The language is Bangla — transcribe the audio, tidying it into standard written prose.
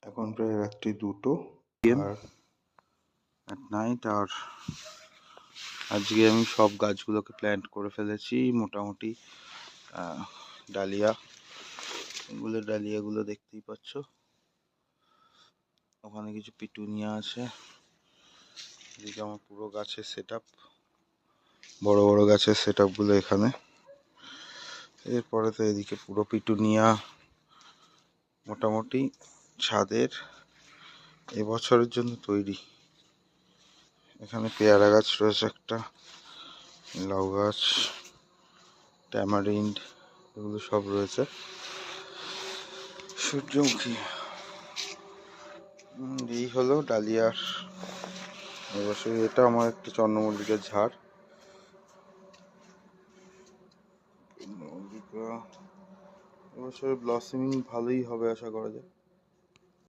এখন প্রায় রাত্রি 2টো আর অ্যাট নাইট। আর আজকে আমি সব গাছগুলোকে প্ল্যান্ট করে ফেলেছি মোটামুটি। ডালিয়া, এগুলো ডালিয়াগুলো দেখতেই পাচ্ছ। ওখানে কিছু পিটুনিয়া আছে। এদিকে আমার পুরো গাছের সেট আপ, বড় বড় গাছের সেট আপগুলো এখানে। এরপরে তো এদিকে পুরো পিটুনিয়া। মোটামুটি ছাদের এবছরের জন্য তৈরি। এখানে পেয়ারা গাছ রয়েছে একটা, লাউ গাছ, ট্যামারিন্ড, এগুলো সব রয়েছে। সূর্যমুখী, এই হলো ডালিয়ার এবছর। এটা আমার একটা চন্দ্রমল্লিকার ঝাড়। এবছর ব্লসমিং ভালোই হবে আশা করা যায়।